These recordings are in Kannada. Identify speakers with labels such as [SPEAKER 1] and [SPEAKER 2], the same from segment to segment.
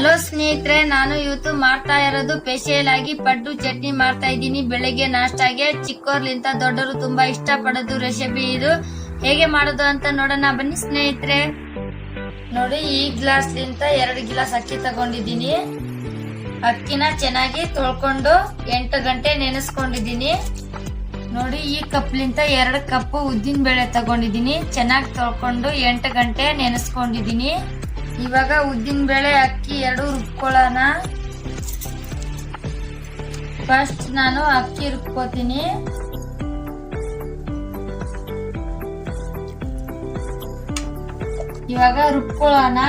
[SPEAKER 1] ಹಲೋ ಸ್ನೇಹಿತರೆ, ನಾನು ಇವತ್ತು ಮಾಡ್ತಾ ಇರೋದು ಸ್ಪೆಷಲ್ ಆಗಿ ಪಡ್ಡು ಚಟ್ನಿ ಮಾಡ್ತಾ ಇದ್ದೀನಿ. ಬೆಳಗ್ಗೆ ನಾಷ್ಟಾಗೆ ಚಿಕ್ಕೋರ್ಲಿಂತ ದೊಡ್ಡವರು ತುಂಬಾ ಇಷ್ಟ ಪಡೋದು ರೆಸಿಪಿ. ಇದು ಹೇಗೆ ಮಾಡೋದು ಅಂತ ನೋಡೋಣ ಬನ್ನಿ ಸ್ನೇಹಿತರೆ. ನೋಡಿ, ಈ ಗ್ಲಾಸ್ ಲಿಂತ 2 ಗ್ಲಾಸ್ ಅಕ್ಕಿ ತಗೊಂಡಿದ್ದೀನಿ. ಅಕ್ಕಿನ ಚೆನ್ನಾಗಿ ತೊಳ್ಕೊಂಡು 8 ಗಂಟೆ ನೆನೆಸ್ಕೊಂಡಿದ್ದೀನಿ. ನೋಡಿ, ಈ ಕಪ್ ಲಿಂತ 2 ಕಪ್ ಉದ್ದಿನ ಬೇಳೆ ತಗೊಂಡಿದ್ದೀನಿ. ಚೆನ್ನಾಗಿ ತೊಳ್ಕೊಂಡು 8 ಗಂಟೆ ನೆನೆಸ್ಕೊಂಡಿದ್ದೀನಿ. ಇವಾಗ ಉದ್ದಿನ ಬೇಳೆ ಅಕ್ಕಿ 2 ರುಬ್ಕೊಳ್ಳೋಣ. ಫಸ್ಟ್ ನಾನು ಅಕ್ಕಿ ರುಬ್ಕೋತೀನಿ. ಇವಾಗ ರುಬ್ಕೊಳ್ಳೋಣ.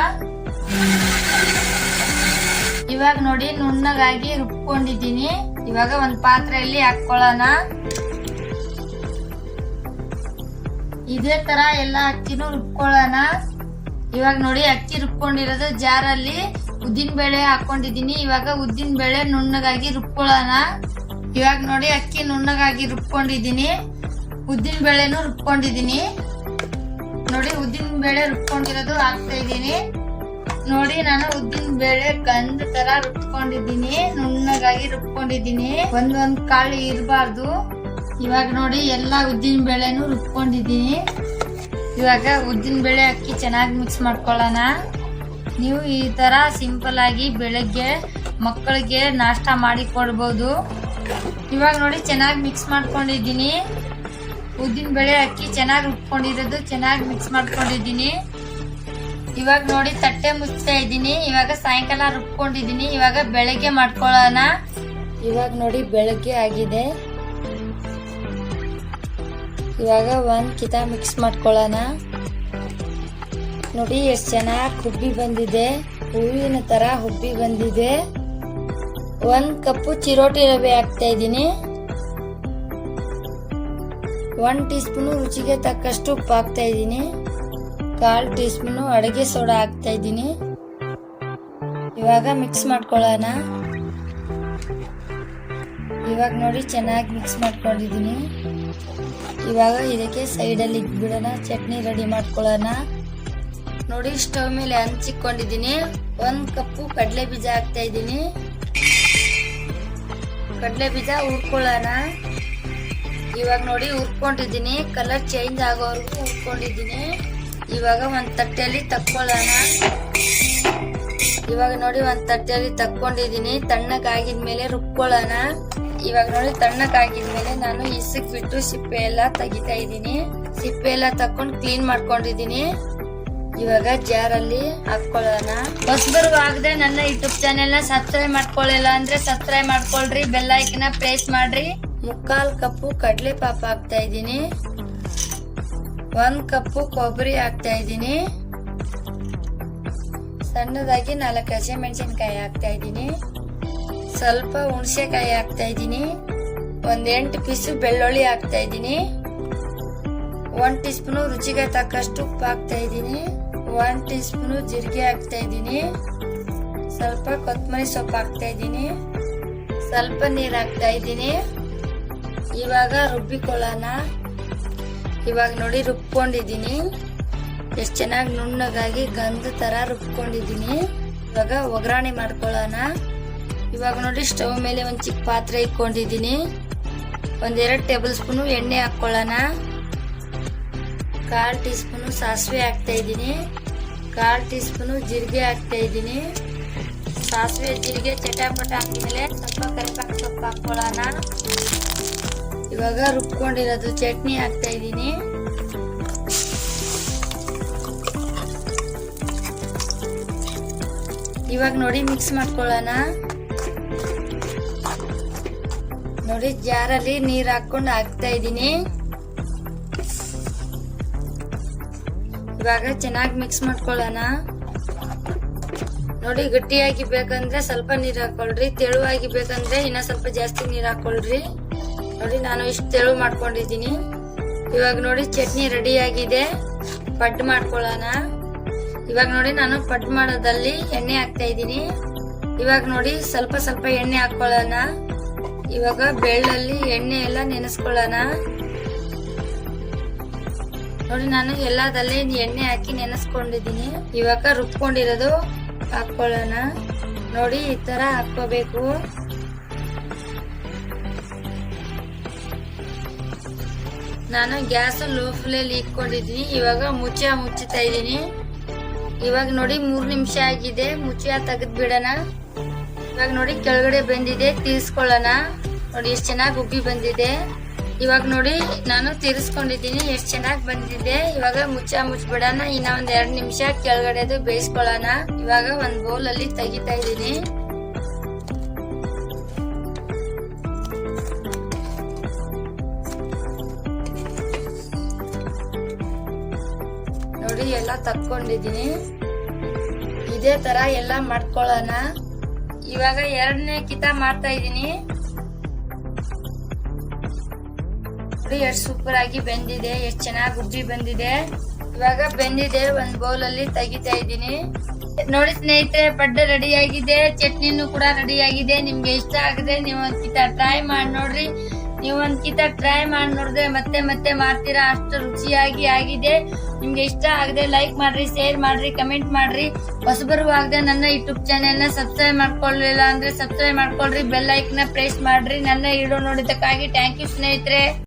[SPEAKER 1] ಇವಾಗ ನೋಡಿ, ನುಣ್ಣಗಾಗಿ ರುಬ್ಕೊಂಡಿದ್ದೀನಿ. ಇವಾಗ ಒಂದ್ ಪಾತ್ರೆಯಲ್ಲಿ ಹಾಕೊಳ್ಳೋಣ. ಇದೇ ತರ ಎಲ್ಲ ಅಕ್ಕಿನೂ ರುಬ್ಕೊಳ್ಳೋಣ. ಇವಾಗ ನೋಡಿ, ಅಕ್ಕಿ ರುಬ್ಕೊಂಡಿರೋದು ಜಾರಲ್ಲಿ ಉದ್ದಿನ ಬೇಳೆ ಹಾಕೊಂಡಿದ್ದೀನಿ. ಇವಾಗ ಉದ್ದಿನ ಬೇಳೆ ನುಣ್ಣಗಾಗಿ ರುಬ್ಕೊಳ್ಳೋಣ. ಇವಾಗ ನೋಡಿ, ಅಕ್ಕಿ ನುಣ್ಣಗಾಗಿ ರುಬ್ಕೊಂಡಿದ್ದೀನಿ. ಉದ್ದಿನ ಬೇಳೆನು ರುಬ್ಕೊಂಡಿದ್ದೀನಿ. ನೋಡಿ, ಉದ್ದಿನ ಬೇಳೆ ರುಬ್ಕೊಂಡಿರೋದು ಹಾಕ್ತಾ ಇದ್ದೀನಿ. ನೋಡಿ, ನಾನು ಉದ್ದಿನ ಬೇಳೆ ಗಂಧ ತರ ರುಬ್ಕೊಂಡಿದ್ದೀನಿ. ನುಣ್ಣಗಾಗಿ ರುಬ್ಕೊಂಡಿದ್ದೀನಿ. ಒಂದ್ ಕಾಳು ಇರಬಾರ್ದು. ಇವಾಗ ನೋಡಿ, ಎಲ್ಲಾ ಉದ್ದಿನ ಬೇಳೆನು ರುಬ್ಕೊಂಡಿದ್ದೀನಿ. ಇವಾಗ ಉದ್ದಿನ ಬೇಳೆ ಅಕ್ಕಿ ಚೆನ್ನಾಗಿ ಮಿಕ್ಸ್ ಮಾಡ್ಕೊಳ್ಳೋಣ. ನೀವು ಈ ತರ ಸಿಂಪಲ್ ಆಗಿ ಬೆಳಗ್ಗೆ ಮಕ್ಕಳಿಗೆ ನಾಷ್ಟ ಮಾಡಿ ಕೊಡ್ಬೋದು. ಇವಾಗ ನೋಡಿ, ಚೆನ್ನಾಗಿ ಮಿಕ್ಸ್ ಮಾಡ್ಕೊಂಡಿದ್ದೀನಿ. ಉದ್ದಿನ ಬೇಳೆ ಅಕ್ಕಿ ಚೆನ್ನಾಗಿ ರುಬ್ಕೊಂಡಿರೋದು ಚೆನ್ನಾಗಿ ಮಿಕ್ಸ್ ಮಾಡ್ಕೊಂಡಿದ್ದೀನಿ. ಇವಾಗ ನೋಡಿ, ತಟ್ಟೆ ಮುಚ್ತಾ ಇದ್ದೀನಿ. ಇವಾಗ ಸಾಯಂಕಾಲ ರುಬ್ಕೊಂಡಿದ್ದೀನಿ. ಇವಾಗ ಬೆಳಗ್ಗೆ ಮಾಡ್ಕೊಳ್ಳೋಣ. ಇವಾಗ ನೋಡಿ, ಬೆಳಗ್ಗೆ ಆಗಿದೆ. ಇವಾಗ ಒಂದ್ ಕಿತ ಮಿಕ್ಸ್ ಮಾಡ್ಕೊಳ್ಳೋಣ. ನೋಡಿ, ಎಷ್ಟು ಚೆನ್ನಾಗಿ ಹುಬ್ಬಿ ಬಂದಿದೆ. ಹೂವಿನ ತರ ಹುಬ್ಬಿ ಬಂದಿದೆ. 1 ಕಪ್ ಚಿರೋಟಿ ರವೆ ಹಾಕ್ತಾ ಇದ್ದೀನಿ. 1 ಟೀ ಸ್ಪೂನ್ ರುಚಿಗೆ ತಕ್ಕಷ್ಟು ಉಪ್ಪು ಹಾಕ್ತಾ ಇದ್ದೀನಿ. 1/4 ಟೀ ಸ್ಪೂನ್ ಅಡುಗೆ ಸೋಡಾ ಹಾಕ್ತಾ ಇದ್ದೀನಿ. ಇವಾಗ ಮಿಕ್ಸ್ ಮಾಡ್ಕೊಳ್ಳೋಣ. ಇವಾಗ ನೋಡಿ, ಚೆನ್ನಾಗಿ ಮಿಕ್ಸ್ ಮಾಡ್ಕೊಂಡಿದ್ದೀನಿ. ಇವಾಗ ಇದಕ್ಕೆ ಸೈಡಲ್ಲಿ ಬಿಡೋಣ. ಚಟ್ನಿ ರೆಡಿ ಮಾಡ್ಕೊಳ್ಳೋಣ. ನೋಡಿ, ಸ್ಟವ್ ಮೇಲೆ ಹಂಚಿಕೊಂಡಿದ್ದೀನಿ. 1 ಕಪ್ಪು ಕಡಲೆ ಬೀಜ ಹಾಕ್ತಾ ಇದ್ದೀನಿ. ಕಡಲೆ ಬೀಜ ಹುರ್ಕೊಳ್ಳೋಣ. ಇವಾಗ ನೋಡಿ, ಹುರ್ಕೊಂಡಿದ್ದೀನಿ. ಕಲರ್ ಚೇಂಜ್ ಆಗೋವರೆಗೂ ಹುರ್ಕೊಂಡಿದ್ದೀನಿ. ಇವಾಗ ಒಂದ್ ತಟ್ಟೆಯಲ್ಲಿ ತಕ್ಕೊಳ್ಳೋಣ. ಇವಾಗ ನೋಡಿ, ಒಂದ್ ತಟ್ಟೆಯಲ್ಲಿ ತಕ್ಕೊಂಡಿದ್ದೀನಿ. ತಣ್ಣಗಾಗಿದ್ಮೇಲೆ ರುಬ್ಕೊಳ್ಳೋಣ. ಇವಾಗ ನೋಡಿ, ತಣ್ಣಗಾಗಿದ್ಮೇಲೆ ನಾನು ಇಸಕ್ ಬಿಟ್ಟು ಸಿಪ್ಪೆ ಎಲ್ಲ ತೆಗಿತಾ ಇದ್ದೀನಿ. ಸಿಪ್ಪೆ ಎಲ್ಲ ತಕೊಂಡು ಕ್ಲೀನ್ ಮಾಡ್ಕೊಂಡಿದ್ದೀನಿ. ಇವಾಗ ಜಾರಲ್ಲಿ ಹಾಕೊಳ್ಳೋಣ. ಹೊಸಬರು ಆಗದೆ ನನ್ನ ಯೂಟ್ಯೂಬ್ ಚಾನೆಲ್ ನ ಸಬ್ಸ್ಕ್ರೈಬ್ ಮಾಡ್ಕೊಳ್ಳಿಲ್ಲ ಅಂದ್ರೆ ಸಬ್ಸ್ಕ್ರೈಬ್ ಮಾಡ್ಕೊಳ್ರಿ. ಬೆಲ್ ಐಕನ್ ಪ್ರೆಸ್ ಮಾಡ್ರಿ. 1/4 ಕಪ್ಪು ಕಡಲೆ ಪಾಪ ಹಾಕ್ತಾ ಇದ್ದೀನಿ. 1 ಕಪ್ಪು ಕೊಬ್ಬರಿ ಹಾಕ್ತಾ ಇದ್ದೀನಿ. ಸಣ್ಣದಾಗಿ 4 ಹಸಿಮೆಣಸಿನಕಾಯಿ ಹಾಕ್ತಾ ಇದ್ದೀನಿ. ಸ್ವಲ್ಪ ಹುಣಸೆಕಾಯಿ ಹಾಕ್ತಾ ಇದ್ದೀನಿ. 8 ಪೀಸು ಬೆಳ್ಳುಳ್ಳಿ ಹಾಕ್ತಾ ಇದ್ದೀನಿ. 1 ಟೀ ಸ್ಪೂನ್ ರುಚಿಗೆ ತಕ್ಕಷ್ಟು ಉಪ್ಪು ಹಾಕ್ತಾ ಇದ್ದೀನಿ. 1 ಟೀ ಸ್ಪೂನ್ ಜೀರಿಗೆ ಹಾಕ್ತಾ ಇದ್ದೀನಿ. ಸ್ವಲ್ಪ ಕೊತ್ತಂಬರಿ ಸೊಪ್ಪು ಹಾಕ್ತಾ ಇದ್ದೀನಿ. ಸ್ವಲ್ಪ ನೀರು ಹಾಕ್ತಾ ಇದ್ದೀನಿ. ಇವಾಗ ರುಬ್ಬಿಕೊಳ್ಳೋಣ. ಇವಾಗ ನೋಡಿ, ರುಬ್ಕೊಂಡಿದ್ದೀನಿ. ಎಷ್ಟು ಚೆನ್ನಾಗಿ ನುಣ್ಣಗಾಗಿ ಗಂಧ ತರ ರುಬ್ಕೊಂಡಿದ್ದೀನಿ. ಇವಾಗ ಒಗ್ಗರಣೆ ಮಾಡ್ಕೊಳ್ಳೋಣ. ಇವಾಗ ನೋಡಿ, ಸ್ಟವ್ ಮೇಲೆ ಒಂದು ಚಿಕ್ಕ ಪಾತ್ರೆ ಇಟ್ಕೊಂಡಿದ್ದೀನಿ. 2 ಟೇಬಲ್ ಸ್ಪೂನ್ ಎಣ್ಣೆ ಹಾಕೊಳ್ಳೋಣ. 1/4 ಟೀ ಸ್ಪೂನ್ ಸಾಸಿವೆ ಹಾಕ್ತಾ ಇದ್ದೀನಿ. 1/4 ಟೀ ಸ್ಪೂನ್ ಜೀರಿಗೆ ಹಾಕ್ತಾ ಇದ್ದೀನಿ. ಸಾಸಿವೆ ಜೀರಿಗೆ ಚಟಾಪಟ ಹಾಕಿದ್ಮೇಲೆ ಸ್ವಲ್ಪ ಕರಿಬೇವು ಸೊಪ್ಪು ಹಾಕೊಳ್ಳೋಣ. ಇವಾಗ ರುಬ್ಕೊಂಡಿರೋದು ಚಟ್ನಿ ಹಾಕ್ತಾ ಇದ್ದೀನಿ. ಇವಾಗ ನೋಡಿ, ಮಿಕ್ಸ್ ಮಾಡ್ಕೊಳ್ಳೋಣ. ನೋಡಿ, ಜಾರಲ್ಲಿ ನೀರ್ ಹಾಕೊಂಡು ಹಾಕ್ತಾ ಇದ್ದೀನಿ. ಇವಾಗ ಚೆನ್ನಾಗಿ ಮಿಕ್ಸ್ ಮಾಡ್ಕೊಳ್ಳೋಣ. ನೋಡಿ, ಗಟ್ಟಿಯಾಗಿ ಬೇಕಂದ್ರೆ ಸ್ವಲ್ಪ ನೀರ್ ಹಾಕೊಳ್ರಿ. ತೆಳುವಾಗಿ ಬೇಕಂದ್ರೆ ಇನ್ನ ಸ್ವಲ್ಪ ಜಾಸ್ತಿ ನೀರ್ ಹಾಕೊಳ್ರಿ. ನೋಡಿ, ನಾನು ಇಷ್ಟು ತೆಳು ಮಾಡ್ಕೊಂಡಿದ್ದೀನಿ. ಇವಾಗ ನೋಡಿ, ಚಟ್ನಿ ರೆಡಿ ಆಗಿದೆ. ಪಡ್ಡು ಮಾಡ್ಕೊಳ್ಳೋಣ. ಇವಾಗ ನೋಡಿ, ನಾನು ಪಡ್ಡು ಮಾಡೋದಲ್ಲಿ ಎಣ್ಣೆ ಹಾಕ್ತಾ ಇದ್ದೀನಿ. ಇವಾಗ ನೋಡಿ, ಸ್ವಲ್ಪ ಸ್ವಲ್ಪ ಎಣ್ಣೆ ಹಾಕೊಳ್ಳೋಣ. ಇವಾಗ ಬೆಳ್ಳಲ್ಲಿ ಎಣ್ಣೆ ಎಲ್ಲ ನೆನೆಸ್ಕೊಳ್ಳೋಣ. ನೋಡಿ, ನಾನು ಎಲ್ಲದಲ್ಲಿ ಎಣ್ಣೆ ಹಾಕಿ ನೆನೆಸ್ಕೊಂಡಿದ್ದೀನಿ. ಇವಾಗ ರುಬ್ಕೊಂಡಿರೋದು ಹಾಕೊಳ್ಳೋಣ. ನೋಡಿ ಈ ತರ ಹಾಕೋಬೇಕು. ನಾನು ಗ್ಯಾಸ್ ಲೋ ಫ್ಲೇಮ್ ಇಟ್ಕೊಂಡಿದೀನಿ. ಇವಾಗ ಮುಚ್ಚುತ್ತಾ ಇದೀನಿ. ಇವಾಗ ನೋಡಿ 3 ನಿಮಿಷ ಆಗಿದೆ. ಮುಚ್ಚ ತೆಗೆದ್ ಬಿಡೋಣ. ಇವಾಗ ನೋಡಿ ಕೆಳಗಡೆ ಬಂದಿದೆ, ತೀರ್ಸ್ಕೊಳ್ಳೋಣ. ನೋಡಿ ಎಷ್ಟು ಚೆನ್ನಾಗಿ ಉಬ್ಬಿ ಬಂದಿದೆ. ಇವಾಗ ನೋಡಿ ನಾನು ತೀರಿಸ್ಕೊಂಡಿದ್ದೀನಿ, ಎಷ್ಟು ಚೆನ್ನಾಗಿ ಬಂದಿದೆ. ಇವಾಗ ಮುಚ್ಚಿಬಿಡೋಣ. ಇನ್ನ ಒಂದ್ 2 ನಿಮಿಷ ಕೆಳಗಡೆದು ಬೇಯಿಸ್ಕೊಳ್ಳೋಣ. ಇವಾಗ ಒಂದ್ ಬೌಲ್ ಅಲ್ಲಿ ತೆಗಿತಾ ಇದ್ದೀನಿ. ನೋಡಿ ಎಲ್ಲ ತಕ್ಕೊಂಡಿದ್ದೀನಿ. ಇದೇ ತರ ಎಲ್ಲ ಮಾಡ್ಕೊಳ್ಳೋಣ. ಇವಾಗ 2ನೇ ಕಿತ ಮಾಡ್ತಾ ಇದ್ದೀನಿ. ನೋಡಿ ಎಷ್ಟು ಸೂಪರ್ ಆಗಿ ಬೆಂದಿದೆ, ಎಷ್ಟು ಚೆನ್ನಾಗಿ ಉಬ್ಬಿ ಬಂದಿದೆ. ಇವಾಗ ಬೆಂದಿದೆ, ಒಂದ್ ಬೌಲ್ ಅಲ್ಲಿ ತೆಗಿತಾ ಇದ್ದೀನಿ. ನೋಡಿ ಸ್ನೇಹಿತರೆ, ಪಡ್ಡು ರೆಡಿ ಆಗಿದೆ, ಚಟ್ನಿನೂ ಕೂಡ ರೆಡಿ ಆಗಿದೆ. ನಿಮ್ಗೆ ಇಷ್ಟ ಆಗಿದೆ ನೀವು ಒಂದ್ಕಿತ ಟ್ರೈ ಮಾಡಿ ನೋಡ್ರಿ. ನೀವು ಒಂದ್ಕಿತ ಟ್ರೈ ಮಾಡಿ ನೋಡಿದ್ರೆ ಮತ್ತೆ ಮತ್ತೆ ಮಾಡ್ತೀರಾ, ಅಷ್ಟು ರುಚಿಯಾಗಿ ಆಗಿದೆ. ನಿಮ್ಗೆ ಇಷ್ಟ ಆಗದೆ ಲೈಕ್ ಮಾಡ್ರಿ, ಶೇರ್ ಮಾಡ್ರಿ, ಕಮೆಂಟ್ ಮಾಡ್ರಿ. ಹೊಸಬರು ಆಗದೆ ನನ್ನ ಯೂಟ್ಯೂಬ್ ಚಾನೆಲ್ ನ ಸಬ್ಸ್ಕ್ರೈಬ್ ಮಾಡ್ಕೊಳ್ಳಿಲ್ಲ ಅಂದ್ರೆ ಸಬ್ಸ್ಕ್ರೈಬ್ ಮಾಡ್ಕೊಳ್ರಿ, ಬೆಲ್ ಐಕನ್ ಪ್ರೆಸ್ ಮಾಡ್ರಿ. ನನ್ನ ವಿಡಿಯೋ ನೋಡಿದ್ದಕ್ಕಾಗಿ ಥ್ಯಾಂಕ್ ಯು ಸ್ನೇಹಿತರೆ.